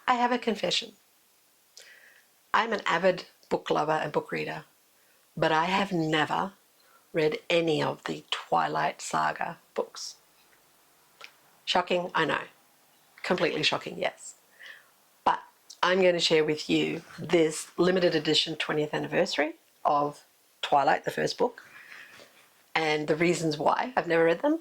I have a confession. I'm an avid book lover and book reader, but I have never read any of the Twilight Saga books. Shocking, I know. Completely shocking, yes. But I'm going to share with you this limited edition 20th anniversary of Twilight, the first book, and the reasons why I've never read them,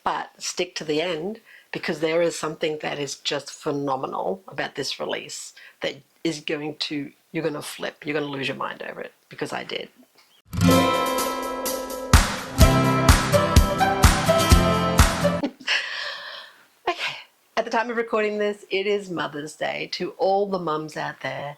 but stick to the end because there is something that is just phenomenal about this release that is going to, you're going to flip, you're going to lose your mind over it, because I did. Okay, at the time of recording this, it is Mother's Day. To all the mums out there,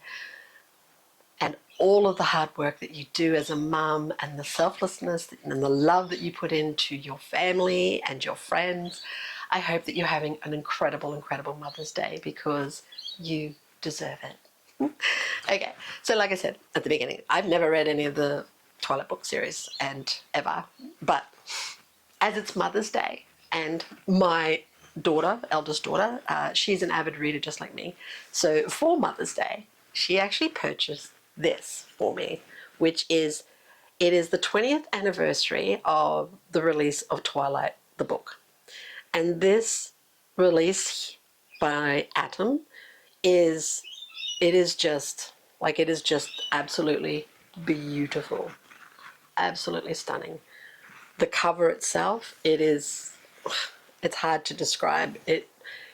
and all of the hard work that you do as a mum, and the selflessness and the love that you put into your family and your friends, I hope that you're having an incredible, incredible Mother's Day, because you deserve it. Okay, so like I said at the beginning, I've never read any of the Twilight book series, and ever, but as it's Mother's Day, and my daughter, eldest daughter, she's an avid reader just like me, so for Mother's Day she actually purchased this for me, which is, it is the 20th anniversary of the release of Twilight the book, and this release by Atom is, it is just absolutely beautiful, absolutely stunning. The cover itself, it's hard to describe. It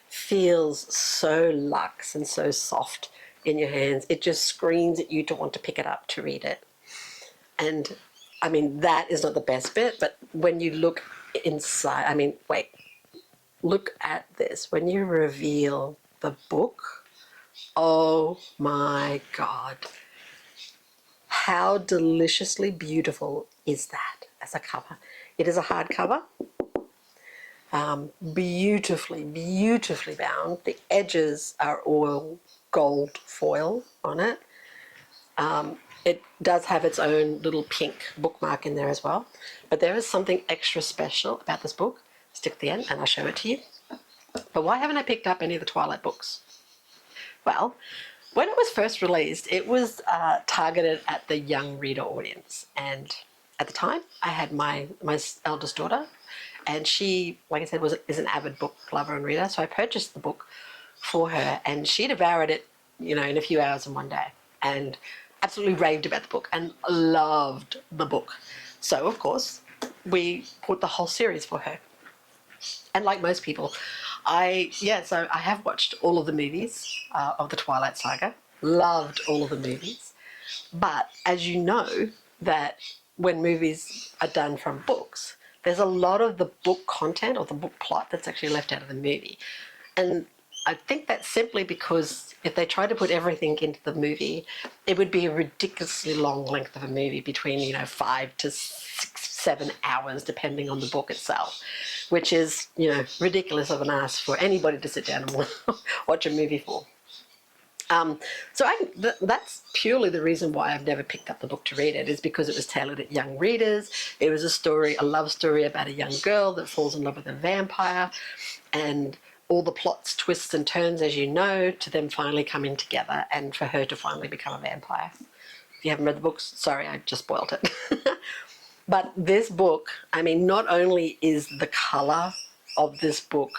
feels so luxe and so soft in your hands. It just screams at you to want to pick it up to read it. And I mean, that is not the best bit, but when you look inside, I mean, wait, look at this. When you reveal the book, oh my God. How deliciously beautiful is that as a cover? It is a hardcover, beautifully, beautifully bound. The edges are all gold foil on it. It does have its own little pink bookmark in there as well. But there is something extra special about this book. Stick at the end and I'll show it to you. But why haven't I picked up any of the Twilight books? Well, when it was first released, it was targeted at the young reader audience. And at the time, I had my eldest daughter, and she, like I said, is an avid book lover and reader. So I purchased the book for her, and she devoured it, you know, in a few hours in one day, and absolutely raved about the book and loved the book. So, of course, we bought the whole series for her. And like most people, so I have watched all of the movies of the Twilight Saga, loved all of the movies, but as you know, that when movies are done from books, there's a lot of the book content or the book plot that's actually left out of the movie. And I think that's simply because if they tried to put everything into the movie, it would be a ridiculously long length of a movie, between, you know, 5 to 6, 7 hours, depending on the book itself, which is, you know, ridiculous of an ask for anybody to sit down and watch a movie for. So that's purely the reason why I've never picked up the book to read it, is because it was tailored at young readers. It was a story, a love story about a young girl that falls in love with a vampire, and all the plots, twists and turns, as you know, to them finally coming together and for her to finally become a vampire. If you haven't read the books, sorry, I just spoiled it. But this book, I mean, not only is the colour of this book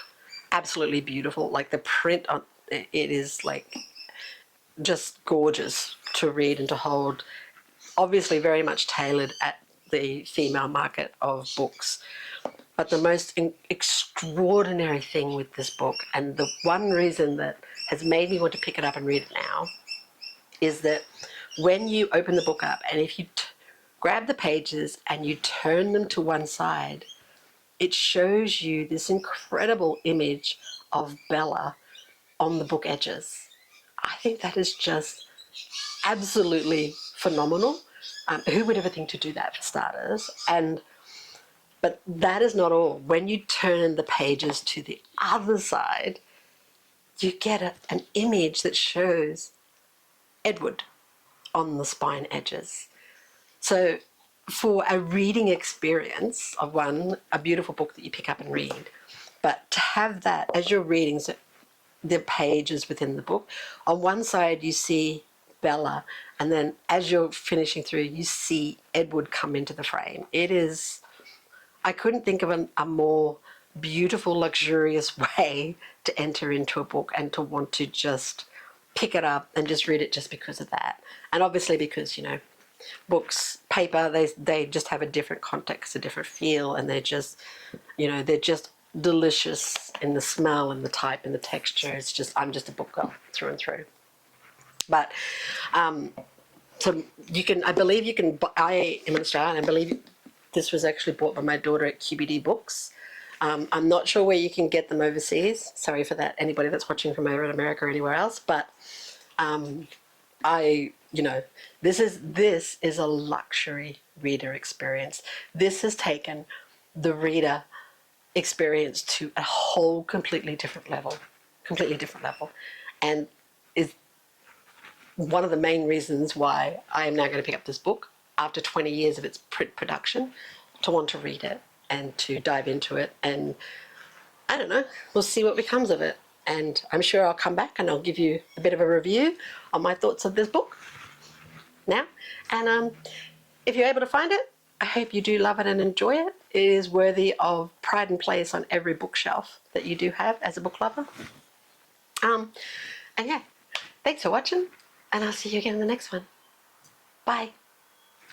absolutely beautiful, like the print on it is like just gorgeous to read and to hold. Obviously very much tailored at the female market of books. But the most extraordinary thing with this book, and the one reason that has made me want to pick it up and read it now, is that when you open the book up, and if you grab the pages and you turn them to one side, it shows you this incredible image of Bella on the book edges. I think that is just absolutely phenomenal. Who would ever think to do that, for starters? But that is not all. When you turn the pages to the other side, you get an image that shows Edward on the spine edges. So for a reading experience of a beautiful book that you pick up and read, but to have that as you're reading, so the pages within the book. On one side you see Bella, and then as you're finishing through, you see Edward come into the frame. It is, I couldn't think of a more beautiful, luxurious way to enter into a book and to want to just pick it up and just read it just because of that. And obviously because, you know, books, paper, they just have a different context, a different feel, and they're just, you know, they're just delicious in the smell and the type and the texture. It's just, I'm just a book girl through and through. But so you can, I believe you can, I am in Australia, and I believe this was actually bought by my daughter at QBD Books. I'm not sure where you can get them overseas. Sorry for that, anybody that's watching from over in America or anywhere else. But you know, this is a luxury reader experience. This has taken the reader experience to a whole completely different level, and is one of the main reasons why I am now going to pick up this book after 20 years of its print production, to want to read it and to dive into it. And I don't know, we'll see what becomes of it. And I'm sure I'll come back and I'll give you a bit of a review on my thoughts of this book now. And if you're able to find it, I hope you do love it and enjoy it. It is worthy of pride and place on every bookshelf that you do have as a book lover. And yeah, thanks for watching, and I'll see you again in the next one. Bye.